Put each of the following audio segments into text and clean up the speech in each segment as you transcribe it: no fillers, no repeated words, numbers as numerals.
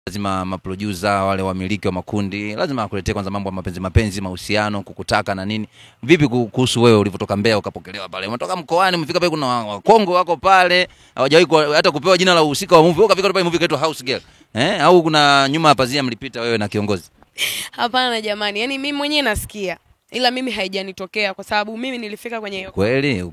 Lazima maproducer wale wamiliki wa makundi lazima akuletee kwanza mambo ya mapenzi, mahusiano, kukutaka na nini. Vipi kuhusu wewe ulivyotoka Mbeya ukapokelewa pale? Umetoka mkoani, umefika pale kuna Wakongo wako pale, hawajawahi hata kupewa jina la uhusika wa movie. Wewe ukafika pale movie kaitwa House Girl. Au kuna nyuma ya pazia mlipita wewe na kiongozi? Hapana jamani, yani mimi mwenyewe nasikia. Ila mimi haijanitokea kwa sababu mimi nilifika kwenye Ukweli.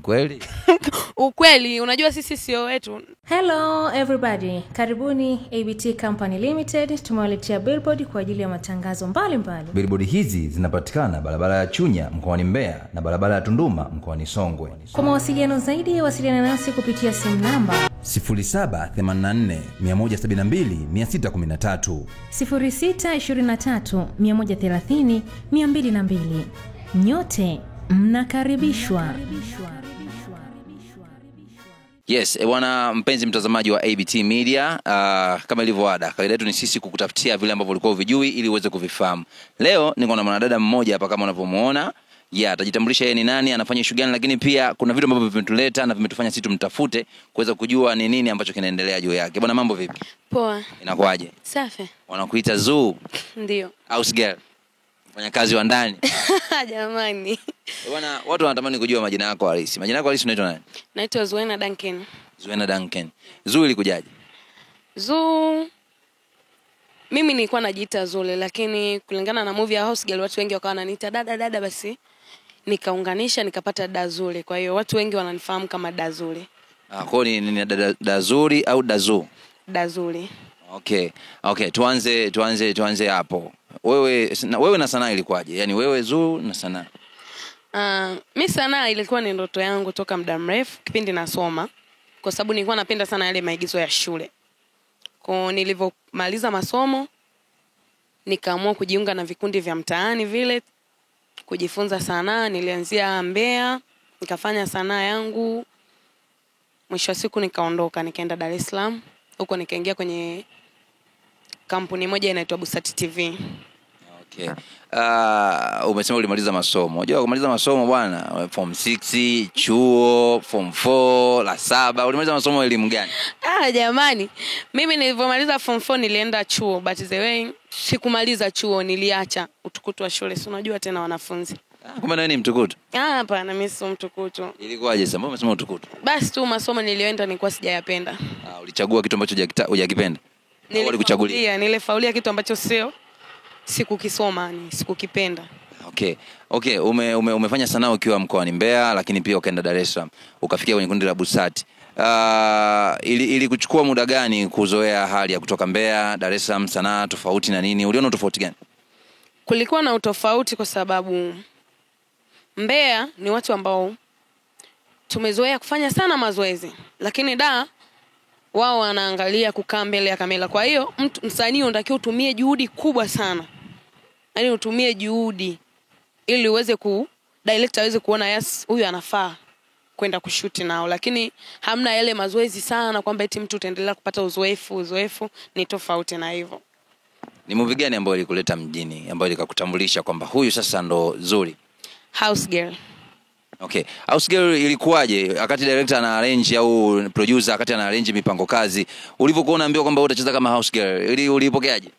Ukweli, unajua sisi sio wetu. Hello everybody. Karibuni ABT Company Limited. Tumewaletea billboard kwa ajili ya matangazo mbalimbali. Billboard hizi zinapatikana barabara ya Chunya mkoani Mbeya na barabara ya Tunduma mkoani Songwe. Kwa mawasiliano zaidi wasiliana nasi kupitia simu namba 0784 172 613, 0623 130 202. Nyote mnakaribishwa. Yes, bwana mpenzi mtazamaji wa ABT Media, kama ilivyo ada, kawaida yetu ni sisi kukutafutia vile ambavyo ulikuwa uvijui ili uweze kuvifahamu. Leo niko na mwanadada mmoja hapa kama unavyomuona. Atajitambulisha yeye ni nani, anafanya shughuli gani, lakini pia kuna vitu ambavyo vimetuleta na vimetufanya sisi tumtafute kuweza kujua ni nini ambacho kinaendelea juu yake. Bwana mambo vipi? Poa. Inakuaje? Safi. Wanakuita Zoo? Ndio. House Girl. Fanya kazi wa ndani. Jamani. Bwana watu wanatamani kujua majina yako halisi. Majina yako halisi unaitwa nani? Naitwa Zuena Duncan. Zuena Duncan. Zoo ilikujaje? Zoo mimi nilikuwa najiita Zule, lakini kulingana na movie ya House Girl watu wengi wakawa wananiita dada, basi nikaunganisha nikapata Dazule. Kwa hiyo watu wengi wananifahamu kama Dazule. Kwa ni Dazuri au Dazu? Dazule. Okay, tuanze hapo. Wewe na sanaa ilikuwaje? Yaani wewe Zoo na sanaa. Mimi sanaa ilikuwa ni ndoto yangu toka muda mrefu kipindi nasoma, kwa sababu nilikuwa napenda sana yale maigizo ya shule. Kwa nilivyomaliza masomo nikaamua kujiunga na vikundi vya mtaani vile kujifunza sanaa. Nilianzia Mbeya, nikafanya sanaa yangu. Mwisho wa siku nikaondoka nikaenda Dar es Salaam. Huko nikaingia kwenye kampuni moja inaitwa Busati TV. Okay. Umesema ulimaliza masomo. Unajua kumaliza masomo bwana, form 6, chuo, form 4, la 7. Ulimaliza masomo elimu gani? Jamani, mimi nilivyomaliza form 4 nilienda chuo, but the way sikumaliza chuo, niliacha utukutu wa shule. Si unajua tena wanafunzi. Kumbe wewe ni mtukutu? Hapana, mimi si mtukutu. Ilikuwaje sasa? Mbona umesema utukutu? Basi tu masomo nilioenda nilikuwa sijayapenda. Ulichagua kitu ambacho hujakipenda? Nilikuchagulia, nilifaulia kitu ambacho sio sikukisoma, ni sikukipenda. Okay, umefanya sanaa ukiwa mkoani Mbeya, lakini pia ukaenda Dar es Salaam, ukafikia kwenye kundi la Busati. Ili kuchukua muda gani kuzoea hali ya kutoka Mbeya, Dar es Salaam, sanaa tofauti na nini? Uliona tofauti gani? Kulikuwa na utofauti kwa sababu Mbeya ni watu ambao tumezoea kufanya sana mazoezi, lakini wao wanaangalia kukaa mbele ya kamera. Kwa hiyo msanii unatakiwa utumie juhudi kubwa sana. Yaani utumie juhudi ili uweze director aweze kuona yes huyu anafaa kwenda kushoot nao, lakini hamna yale mazoezi sana kwamba eti mtu utaendelea kupata uzoefu. Ni tofauti na hivyo. Ni movie gani ambayo ilikuleta mjini, ambayo ilikakutambulisha kwamba huyu sasa ndo Zuri? House Girl. Okay. House Girl ilikuwaje? Wakati director ana arrange au producer wakati ana arrange mipango kazi, ulivyokuwa unaambiwa kwamba utacheza kama House Girl, ulipokeaje?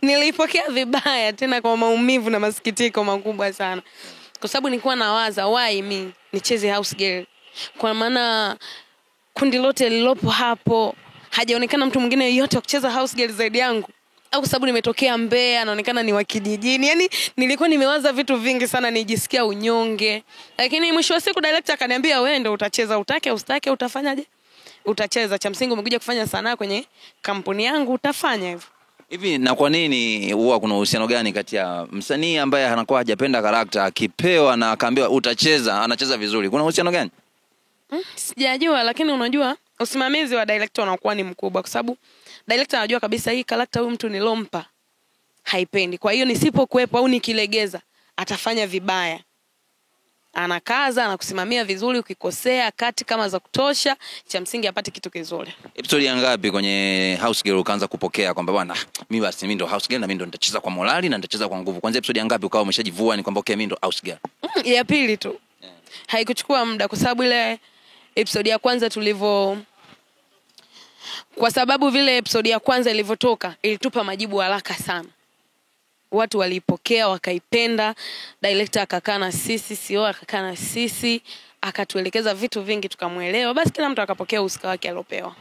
Nilipokea vibaya, tena kwa maumivu na masikitiko makubwa sana. Kwa sababu nilikuwa nawaza why mimi nicheze House Girl. Kwa maana kundi lote lilopo hapo hajaonekana mtu mwingine yote wa kucheza House Girl zaidi yangu. Au kwa sababu nimetokea Mbeya, naonekana ni wa kijijini. Yaani nilikuwa nimewaza vitu vingi sana, nijisikia unyonge. Lakini mwisho wa siku director akaniambia wewe ndio utacheza, utake usitake utafanyaje? Utacheza. Cha msingi umekuja kufanya sanaa kwenye kampuni yangu, utafanya hivyo. Hivi na kwa nini huwa kuna uhusiano gani kati ya msanii ambaye anakuwa hajapenda karakta akipewa na akaambiwa utacheza, anacheza vizuri? Kuna uhusiano gani? Sijajua, lakini unajua usimamizi wa director unakuwa ni mkubwa kwa sababu director anajua kabisa hii karakta huyu mtu nilompa haipendi. Kwa hiyo nisipokuepo au nikilegeza atafanya vibaya. Anakaza, anakusimamia vizuri, ukikosea kati kama za kutosha, cha msingi apate kitu kizuri. Episode ngapi kwenye House Girl ukaanza kupokea kwamba bwana mimi ndo House Girl na mimi ndo nitacheza kwa morali na nitacheza kwa nguvu? Kwanza episode ngapi ukawa umeshajivua ni kwamba okay mimi ndo House Girl? Ya pili tu. Haikuchukua muda kwa sababu ile episode ya kwanza Kwa sababu vile episode ya kwanza ilivyotoka ilitupa majibu haraka sana. Watu walipokea, wakaipenda, director akakaa na sisi, CEO akakaa na sisi, akatuelekeza vitu vingi tukamuelewa. Basi kila mtu akapokea usika wake alopewa.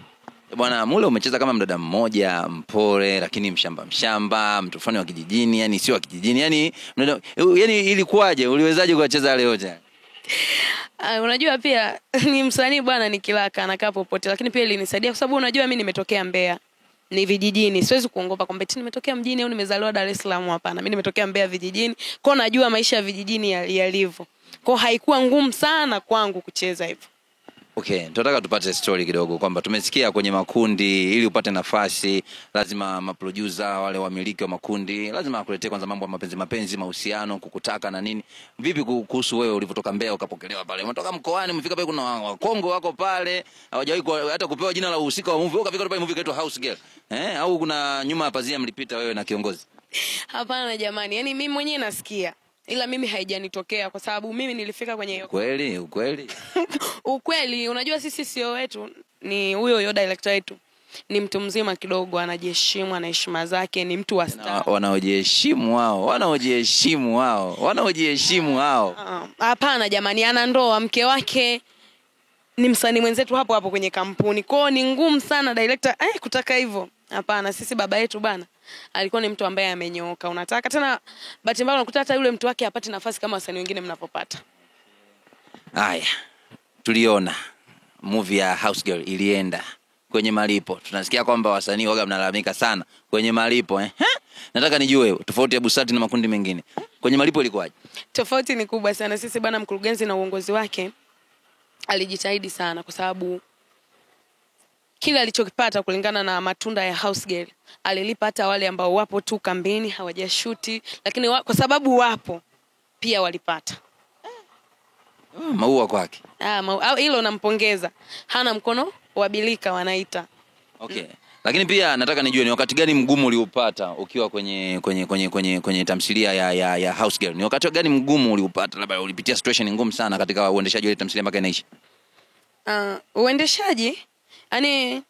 Bwana Mule, umecheza kama mdada mmoja mpole lakini mshamba, mtu fulani wa kijijini, yani sio wa kijijini. Yani ilikuwaje? Uliwezaje kucheza leo yote? Unajua pia ni msanii bwana, ni kilaka anakaa popote, lakini pia ilinisaidia kwa sababu unajua mimi nimetokea Mbeya. Ni vijijini. Siwezi kuongopa kwamba nimetokea mjini au nimezaliwa Dar es Salaam, hapana. Mimi nimetokea Mbeya vijijini. Kwa najua maisha ya vijijini yalivyo. Kwa haikuwa ngumu sana kwangu kucheza hivyo. Okay, tunataka tupate story kidogo kwamba tumesikia kwenye makundi ili upate nafasi lazima maproducer wale wamiliki wa makundi lazima wakuletee kwanza mambo ya mapenzi, mahusiano, kukutaka na nini. Vipi kuhusu wewe ulivyotoka Mbeya ukapokelewa pale? Umetoka mkoani, umefika pale kuna Wakongo wako pale, hawajawahi hata kupewa jina la uhusika wa movie. Wewe ukafika pale movie inaitwa House Girl. Au kuna nyuma ya pazia mlipita wewe na kiongozi? Hapana jamani, yani mimi mwenyewe nasikia. Ila mimi haijanitokea kwa sababu mimi nilifika kwenye hiyo. Ukweli. Ukweli, unajua sisi CEO wetu ni huyo director wetu. Ni mtu mzima kidogo, anajiheshimu, ana heshima zake, ni mtu wa star. Wanaojiheshimu wao. Hapana jamani, ana ndoa, mke wake ni msanii mwenzetu hapo kwenye kampuni. Kwao ni ngumu sana director kutaka hivyo. Hapana, sisi baba yetu bana alikuwa ni mtu ambaye amenyooka. Unataka tena bahati mbaya unakuta hata yule mtu wake hapati nafasi kama wasanii wengine mnapopata. Haya. Tuliona movie ya House Girl ilienda kwenye malipo. Tunasikia kwamba wasanii waga mnalalamika sana kwenye malipo Nataka nijue tofauti ya Busati na makundi mengine. Kwenye malipo ilikuwaje? Tofauti ni kubwa sana. Sisi bana, mkurugenzi na uongozi wake alijitahidi sana kwa sababu kila alichokipata kulingana na matunda ya House Girl alilipa hata wale ambao wapo tu kambini hawajashuti, lakini kwa sababu wapo pia walipata. Maua kwake. Hilo nampongeza. Hana mkono wabilika wanaita. Okay. Lakini pia nataka nijue ni wakati gani mgumu uliupata ukiwa kwenye tamthilia ya House Girl? Ni wakati gani mgumu uliupata? Labda ulipitia situation ngumu sana katika uendeshaji wa ile tamthilia mpaka inaisha. Uendeshaji yani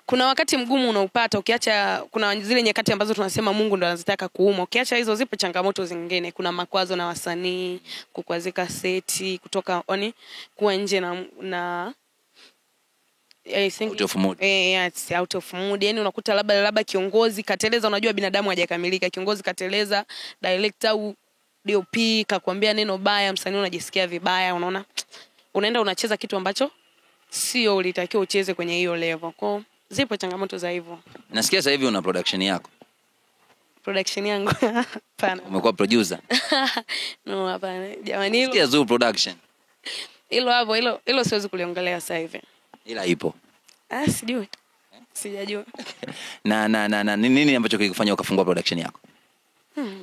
kuna wakati mgumu unaupata ukiacha, kuna zile nyakati ambazo tunasema Mungu ndo anazitaka kuuma. Ukiacha hizo zipo changamoto zingine. Kuna makwazo na wasanii, kukwazika seti, kutoka kuwa nje na out of mood. Yes, out of mood. Yani unakuta labda kiongozi kateleza, unajua binadamu hajakamilika. Kiongozi kateleza, director au DOP kakwambia neno baya, msanii unajisikia vibaya, unaenda unacheza kitu ambacho sio ulitakiwa ucheze kwenye hiyo level. Kwa zipo changamoto za hivyo. Nasikia sasa hivi una production yako. Production yangu? Hapana. Umekuwa producer? No, hapana. Jamani hilo. Sikia Zoo Production. Hilo siwezi kuliongelea sasa hivi. Ila ipo. Sijui. Sijajua. Na nini ambacho kilikufanya ukafungua production yako?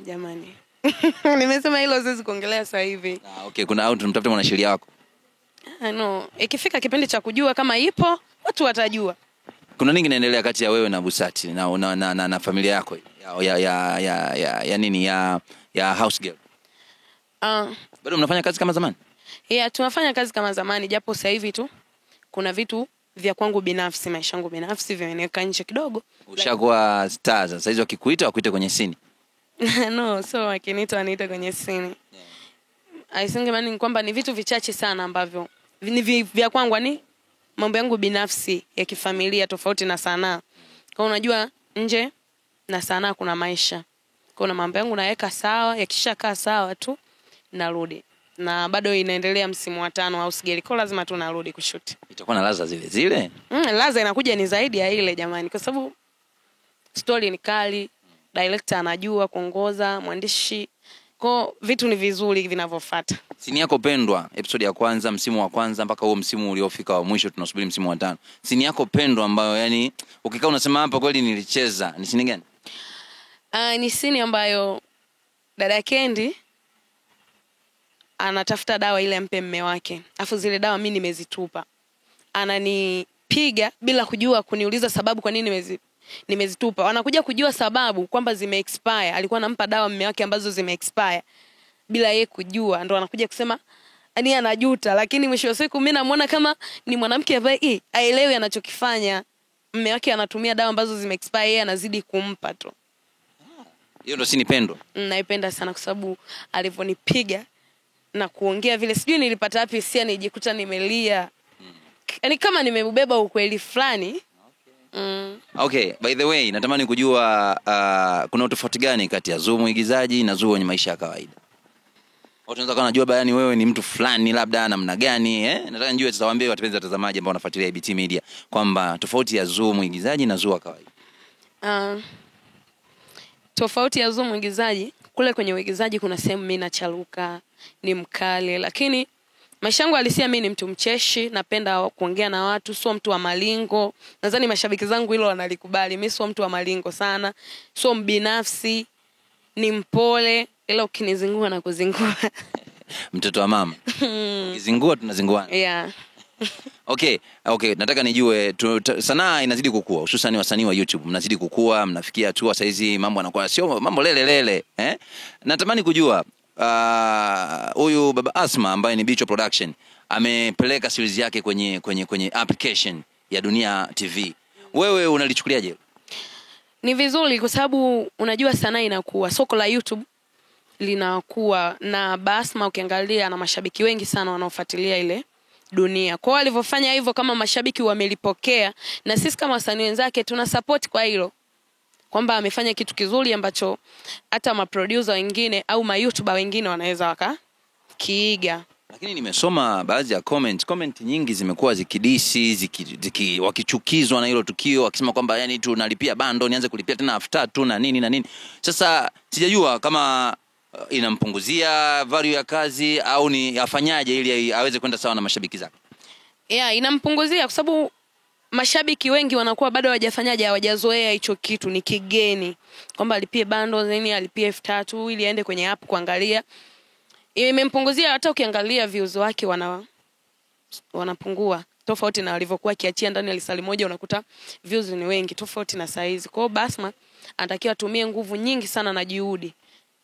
Jamani. Nimesema hilo siwezi kuongelea sasa hivi. Okay, kuna au tunamtafuta mwanasheria wako? No, ikifika kipindi cha kujua kama ipo, watu watajua. Kuna nini kinaendelea kati ya wewe na Busati na familia yako ya House Girl? Bado mnafanya kazi kama zamani? Tunafanya kazi kama zamani, japo sasa hivi tu kuna vitu vya kwangu binafsi, maisha yangu binafsi vimeniweka nje kidogo. Ushakuwa star sasa hizo, wakikuita wakuite kwenye scene? No, so wakiniita waniita kwenye scene. I think ni kwamba ni vitu vichache sana ambavyo ni vya kwangu, ni mambo yangu binafsi ya kifamilia tofauti na sanaa. Kwa unajua nje na sanaa kuna maisha. Kuna mambo yangu naweka sawa, yakishakaa sawa tu narudi. Na bado inaendelea msimu wa 5 House Girl. Kwa lazima tu narudi kushoot. Itakuwa na ladha zile? Ladha inakuja ni zaidi ya ile jamani, kwa sababu story ni kali, director anajua kuongoza, mwandishi. Kwa vitu ni vizuri vinavyofuata. Sini yako pendwa, episode ya kwanza, msimu wa kwanza mpaka huo msimu uliofika wa mwisho tunasubiri msimu wa 5. Sini yako pendwa ambayo yani ukikaa unasema hapa kweli nilicheza, ni sini gani? Ni sini ambayo dada Kendi anatafuta dawa ile ampe mume wake. Afu zile dawa mimi nimezitupa. Ananipiga bila kujua, kuniuliza sababu kwa nini nimezitupa. Wanakuja kujua sababu kwamba zime expire. Alikuwa anampa dawa mume wake ambazo zime expire bila yeye kujua. Ndio anakuja kusema anajuta, lakini mwisho wa siku mimi namuona kama ni mwanamke ambaye haelewi anachokifanya. mume wake anatumia dawa ambazo zimeexpire, yeye anazidi kumpa tu. Hiyo ndo sinipendo. Naipenda sana kwa sababu alivyonipiga na kuongea vile, sijui nilipata wapi hisia, nijikuta nimelia. Yaani kama nimebeba ukweli fulani. Okay, by the way, natamani kujua kuna utofauti gani kati ya Zuu mwigizaji na Zuu kwenye maisha ya kawaida? Watu wanaweza kuwa wanajua bayani wewe ni mtu fulani labda namna gani, Nataka nijue, tutawaambia wapenzi watazamaji ambao wanafuatilia ABT Media kwamba tofauti ya Zuu mwigizaji na Zuu wa kawaida. Tofauti ya Zuu mwigizaji, kule kwenye uigizaji kuna sehemu mimi nacharuka, ni mkali, lakini maisha yangu halisia mimi ni mtu mcheshi, napenda kuongea na watu, sio mtu wa malingo. Nadhani mashabiki zangu hilo wanalikubali. Mimi sio mtu wa malingo sana, sio mbinafsi, ni mpole, ila ukinizingua na kuzingua. Mtoto wa mama. Ukizingua tunazinguana. Yeah. Okay, nataka nijue sanaa inazidi kukua, hususan wasanii wa YouTube mnazidi kukua, mnafikia hatua sasa hizi mambo yanakuwa sio mambo lele. Natamani kujua huyu Baba Asma ambaye ni Bicho Production amepeleka series yake kwenye application ya Dunia TV. Wewe unalichukuliaje? Ni vizuri kwa sababu unajua sanaa inakuwa, soko la YouTube linakuwa, na Basma ukiangalia na mashabiki wengi sana wanaofuatilia ile Dunia. Kwa walivyofanya hivyo, kama mashabiki wamelipokea, na sisi kama wasanii wenzake tuna support kwa hilo, kwamba amefanya kitu kizuri ambacho hata maproducer wengine au ma YouTuber wengine wanaweza wakakiiga. Lakini nimesoma baadhi ya comment nyingi zimekuwa zikidisi wakichukizwa na hilo tukio, wakisema kwamba yani tunalipia bando nianze kulipia tena after tu na nini. Sasa sijajua kama inampunguzia value ya kazi au ni afanyaje ili aweze kwenda sawa na mashabiki zake. Yeah, inampunguzia kwa sababu mashabiki wengi wanakuwa bado hawajazoea hicho kitu, ni kigeni. Kwamba alipie bando nini, alipie 3000 ili aende kwenye app kuangalia. Imempunguzia, hata ukiangalia views wake wanapungua. Tofauti na walivyokuwa kiachia ndani ya lisali moja unakuta views ni wengi, tofauti na saizi. Kwa hiyo Basma anatakiwa atumie nguvu nyingi sana na juhudi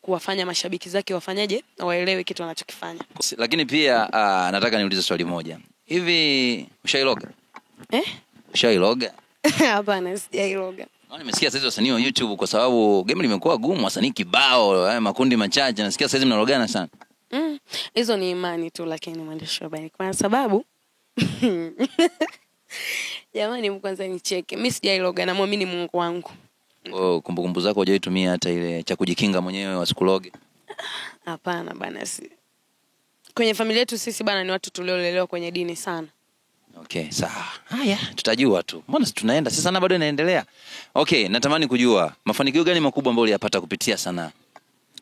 kuwafanya mashabiki zake wafanyaje na waelewe kitu anachokifanya. Lakini pia nataka niulize swali moja. Hivi ushailoga? Ushailoga? Hapana, sijailoga. Nimesikia sasa wasanii wa YouTube kwa sababu game limekuwa gumu, wasanii kibao, makundi machache, nasikia sasa mnalogana sana. Hizo ni imani tu, lakini mwandishi wa habari, kwa sababu jamani, kwanza nicheke, mimi sijailoga na muamini Mungu wangu. Kumbukumbu zako hujaitumia hata ile cha kujikinga mwenyewe wasikuloge? Hapana bana, si. Kwenye familia yetu sisi bana ni watu tuliolelewa kwenye dini sana. Okay, sawa. Haya, tutajua tu. Mbona tunaenda sasa na bado inaendelea. Okay, natamani kujua mafanikio gani makubwa ambayo uliyapata kupitia sanaa?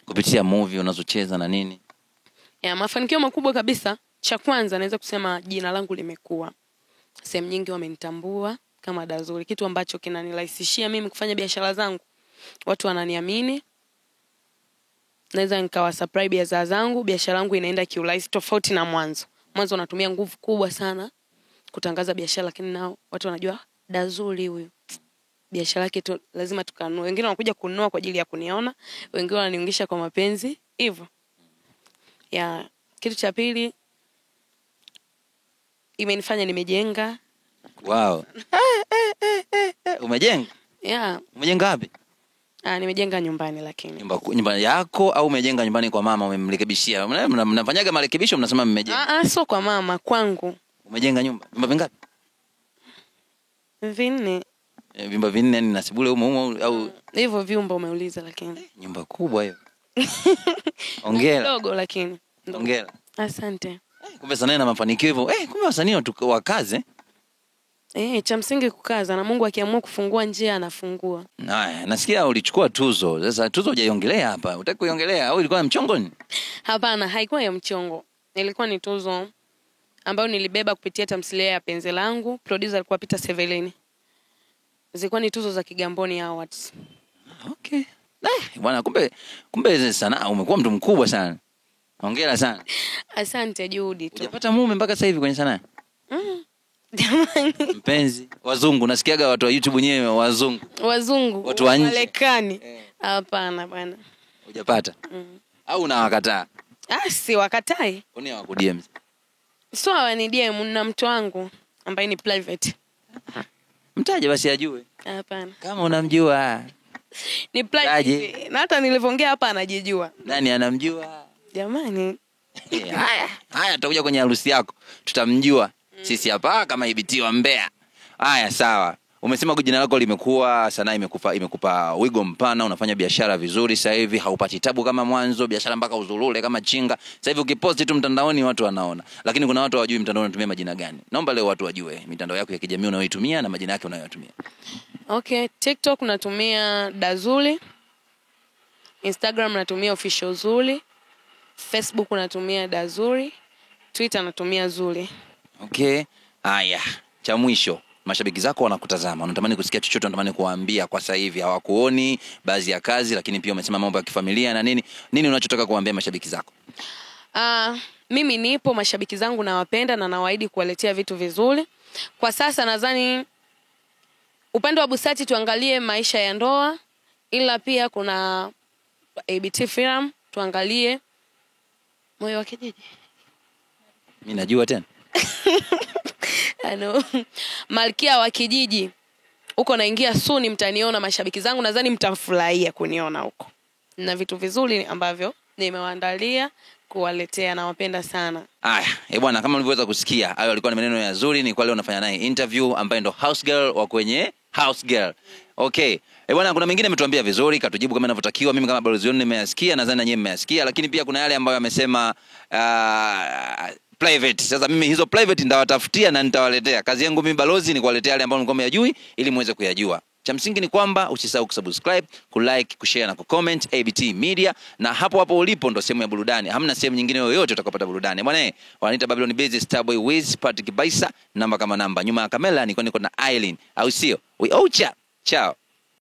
Kupitia movie unazocheza na nini? Mafanikio makubwa kabisa, cha kwanza naweza kusema jina langu limekuwa. Sehemu nyingi wamenitambua kama Dazuri, kitu ambacho kinanirahisishia mimi kufanya biashara zangu. Watu wananiamini. Naweza nikawa subscribe ya zangu, biashara yangu inaenda kiurahisi tofauti na mwanzo. Mwanzo natumia nguvu kubwa sana kutangaza biashara, lakini nao watu wanajua Dazuri huyu, biashara yake tu lazima tukanunue. Wengine wanakuja kununua kwa ajili ya kuniona, wengine wananiungisha kwa mapenzi hivyo. Kitu cha pili, imenifanya nimejenga. Wow. Umejenga? Umejenga wapi? Nimejenga nyumbani. Lakini nyumbani yako au umejenga nyumbani kwa mama umemrekebishia? Mnafanyaga marekebisho mnasema mmejenga? Sio kwa mama, kwangu. Umejenga nyumba vingapi? 4. Vyumba 4 ni nasibule humo au hivyo vyumba umeuliza? Lakini nyumba kubwa hiyo. Hongera. Ndogo lakini. Hongera. Asante. Kumbe sanaa na mafanikio hivyo. Kumbe wasanii wakaze. Cha msingi kukaza, na Mungu akiamua kufungua njia anafungua. Nasikia ulichukua tuzo. Sasa tuzo hujaiongelea hapa. Unataka kuiongelea au ilikuwa ya mchongo ni? Hapana, haikuwa ya mchongo. Ilikuwa ni tuzo ambayo nilibeba kupitia tamthilia ya Penzi Langu. Producer alikuwa Peter Seveleni. Zilikuwa ni tuzo za Kigamboni Awards. Okay. Bwana, kumbe sana umekuwa mtu mkubwa sana. Hongera sana. Asante, juhudi tu. Unapata mume mpaka sasa hivi kwenye sanaa? Jamani. Mpenzi, wazungu, nasikiaga watu wa YouTube wenyewe wazungu. Watu wa nje. Marekani. Hapana bwana. Hujapata? Au unawakataa? Si wakatai. Kwa nini hawakuDM? Sio wani DM, na mtu wangu ambaye ni private. Mtaje basi ajue. Hapana. Kama unamjua. Ni private. Na hata nilivyoongea hapa anajijua. Nani anamjua? Jamani. Haya tutakuja kwenye harusi yako. Tutamjua. Sisi hapa kama ABT wa Mbeya. Haya sawa. Umesema jina lako limekuwa sanaa imekupa wigo mpana, unafanya biashara vizuri sasa hivi, haupati tabu kama mwanzo, biashara mpaka uzulule kama chinga. Sasa hivi ukiposti tu mtandaoni watu wanaona. Lakini kuna watu hawajui mtandaoni unatumia majina gani. Naomba leo watu wajue mitandao yako ya kijamii unayoitumia na majina yake unayotumia. Okay, TikTok natumia Dazuli. Instagram natumia Official Zuli. Facebook natumia Dazuri. Twitter natumia Zuli. Okay. Haya, cha mwisho. Mashabiki zako wanakutazama, wanatamani kusikia chochote, wanatamani kuwaambia kwa sasa hivi hawakuoni baadhi ya kazi, lakini pia umesema mambo ya kifamilia na nini unachotaka kuwaambia mashabiki zako? Mimi nipo, mashabiki zangu nawapenda na nawaahidi kuwaletea vitu vizuri. Kwa sasa nadhani upande wa Busati tuangalie maisha ya ndoa, ila pia kuna ABT Film tuangalie Moyo wa Kijiji. Mimi najua tena. Malkia wa Kijiji. Huko naingia suni, mtaniona mashabiki zangu, nadhani mtafurahia kuniona huko. Na vitu vizuri ambavyo nimewaandalia kuwaletea, na wapenda sana. Bwana, kama mlivyoweza kusikia, hayo alikuwa ni maneno ya Zuri, ni kwa leo nafanya naye interview ambaye ndo house girl wa kwenye House Girl. Okay. Bwana, kuna mengine ametuambia vizuri, katujibu kama inavyotakiwa. Mimi kama balozi wenu nimeyasikia, nadhani na nyinyi mmeyasikia, lakini pia kuna yale ambayo amesema private. Sasa mimi hizo private ndawatafutia na nitawaletea. Kazi yangu mimi balozi ni kuwaletea yale ambayo mlikuwa mnayajui ili muweze kuyajua. Cha msingi ni kwamba usisahau kusubscribe, kulike, kushare na kucomment ABT Media, na hapo ulipo ndo sehemu ya burudani. Hamna sehemu nyingine yoyote utakapata burudani. Bwana, wanaita Babylon Busy Starboy Wiz Patrick Baisa, namba kama namba. Nyuma ya kamera niko na Aileen, au sio? We oucha. Ciao.